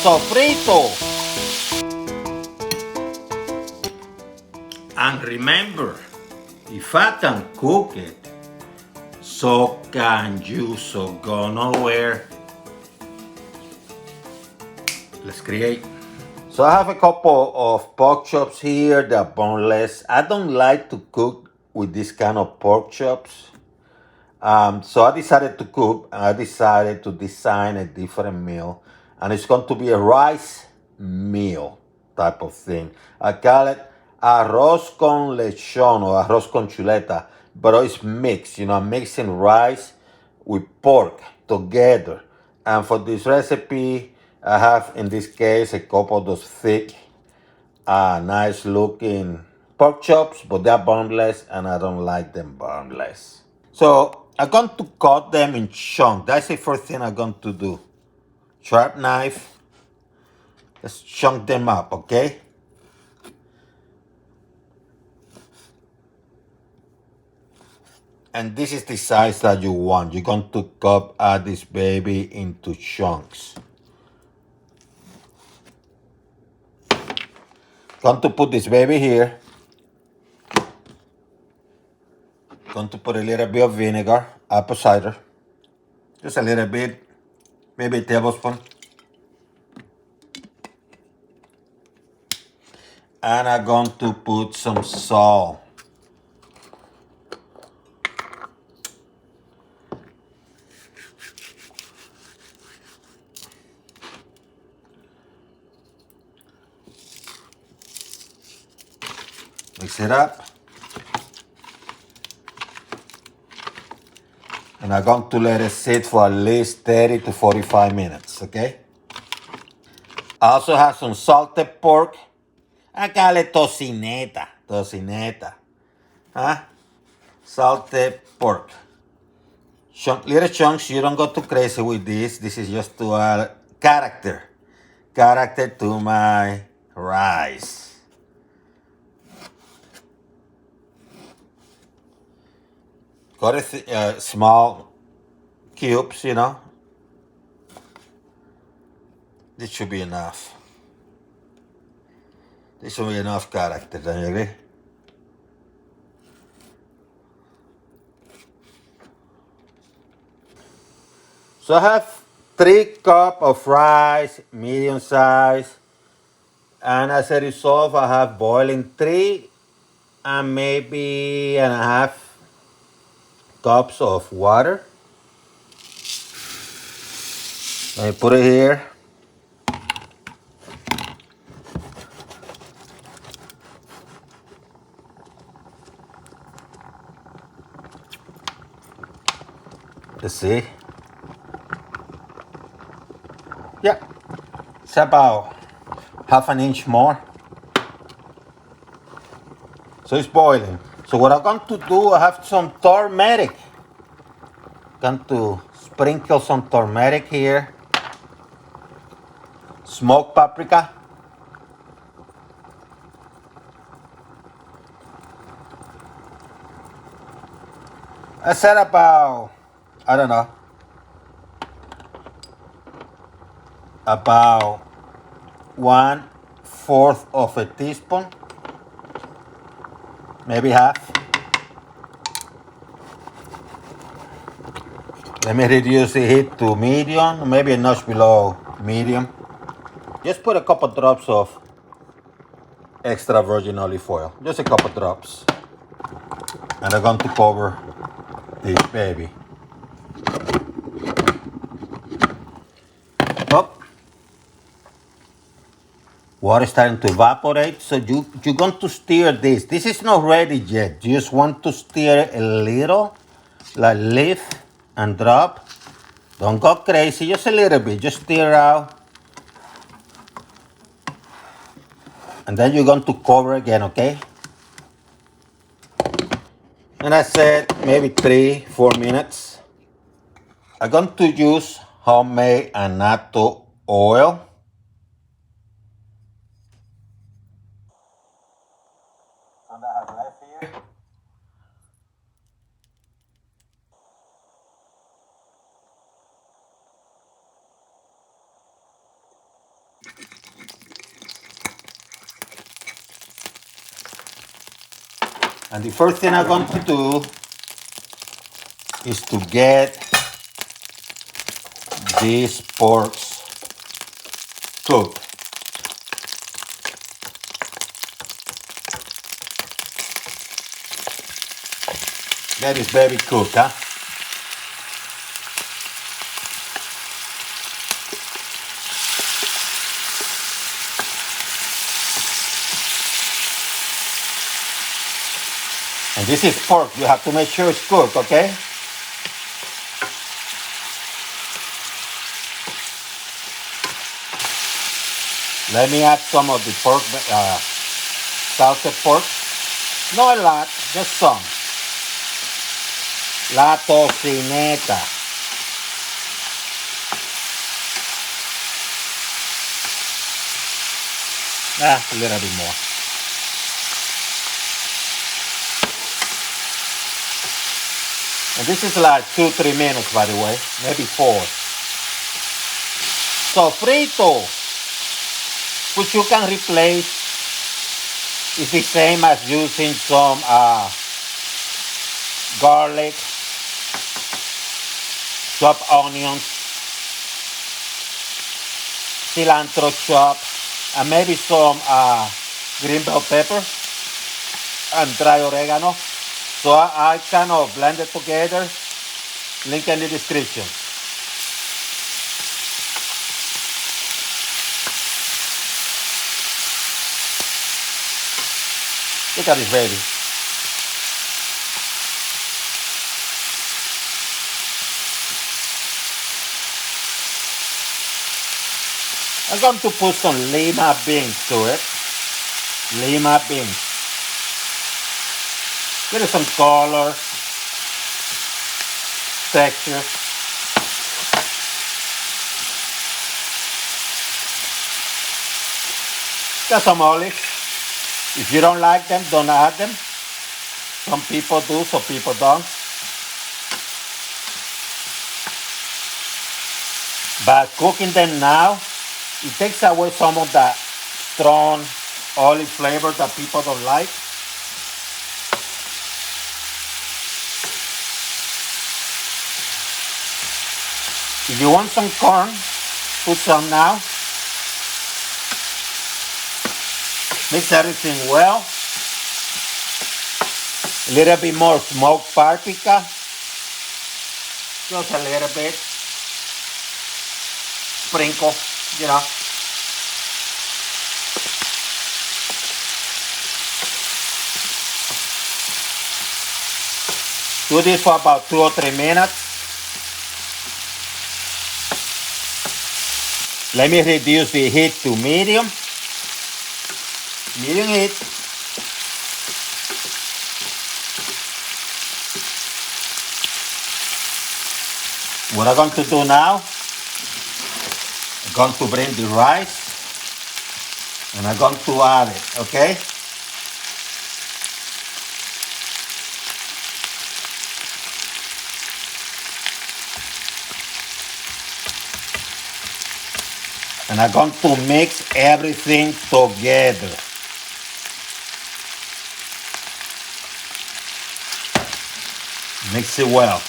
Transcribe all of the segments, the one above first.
sofrito. And remember, if I can cook it, so can you, so go nowhere. Let's create. So I have a couple of pork chops here, they're boneless. I don't like to cook with this kind of pork chops. So I decided to cook, and I decided to design a different meal. And it's going to be a rice meal type of thing. I call it arroz con lechon or arroz con chuleta, but it's mixed. I'm mixing rice with pork together. And for this recipe, I have in this case a couple of those thick, nice looking pork chops, but they're boneless and I don't like them boneless. So I'm going to cut them in chunks. That's the first thing I'm going to do. Sharp knife. Let's chunk them up, okay? And this is the size that you want. You're going to cut this baby into chunks. Going to put this baby here. Going to put a little bit of vinegar, apple cider. Just a little bit, maybe a tablespoon. And I'm going to put some salt. Mix it up. And I'm going to let it sit for at least 30 to 45 minutes, okay? I also have some salted pork. I call it tocineta, huh? Salted pork. Little chunks, you don't go too crazy with this. This is just to add character to my rice. Cut it small cubes, This should be enough. This should be enough character, don't you agree? So I have 3 cups of rice, medium size. And as a result, I have boiling 3 and maybe and a half cups of water. Let me put it here. Let's see. Yeah, it's about half an inch more. So it's boiling. So what I'm going to do, I have some turmeric. Going to sprinkle some turmeric here. Smoked paprika. I said about, I don't know, about 1/4 of a teaspoon, maybe half. Let me reduce the heat to medium, maybe a notch below medium. Just put a couple drops of extra virgin olive oil, just a couple drops. And I'm going to cover this baby. Oh, water is starting to evaporate, so you're going to stir this. This is not ready yet. You just want to stir a little, like lift and drop. Don't go crazy, just a little bit. Just stir out. And then you're going to cover again, okay? And I said maybe 3-4 minutes. I'm going to use homemade annatto oil. So that I have left here. And the first thing I'm going to do is to get these porks cooked. That is very cooked, huh? And this is pork. You have to make sure it's cooked, okay? Let me add some of the pork, salted pork. Not a lot, just some. La tocineta. A little bit more. And this is like 2-3 minutes, by the way, maybe 4. Sofrito, which you can replace, is the same as using some garlic, chopped onions, cilantro chop, and maybe some green bell pepper and dry oregano. So I kind of blend it together. Link in the description. Look at this baby. I'm going to put some lima beans to it. Lima beans. Give it some color, texture. Got some olives. If you don't like them, don't add them. Some people do, some people don't. But cooking them now, it takes away some of that strong olive flavor that people don't like. If you want some corn, put some now. Mix everything well. A little bit more smoked paprika. Just a little bit. Sprinkle, you know. Do this for about 2 or 3 minutes. Let me reduce the heat to medium. Medium heat. What I'm going to do now, I'm going to bring the rice and I'm going to add it, okay? And I'm going to mix everything together. Mix it well.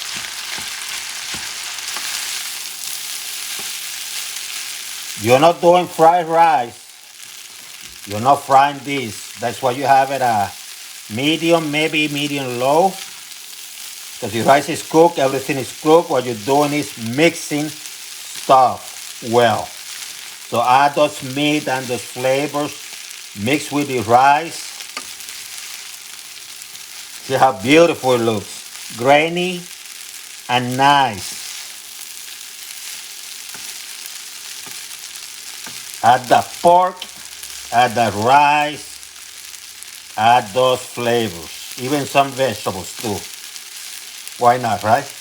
You're not doing fried rice. You're not frying this. That's why you have it medium, maybe medium low. Because the rice is cooked, everything is cooked. What you're doing is mixing stuff well. So add those meat and those flavors, mix with the rice. See how beautiful it looks. Grainy and nice. Add the pork, add the rice, add those flavors, even some vegetables too. Why not, right?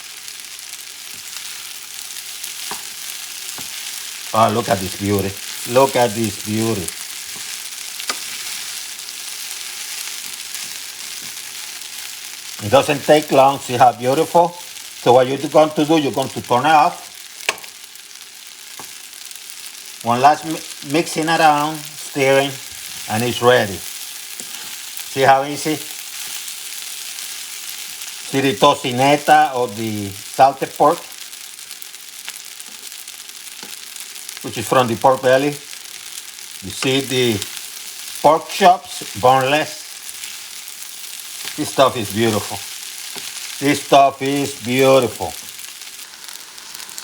Oh, look at this beauty. Look at this beauty. It doesn't take long. See how beautiful? So what you're going to do, you're going to turn it off. One last mixing around, stirring, and it's ready. See how easy? See the tocineta or the salted pork, which is from the pork belly. You see the pork chops, boneless. This stuff is beautiful. This stuff is beautiful.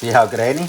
See how grainy?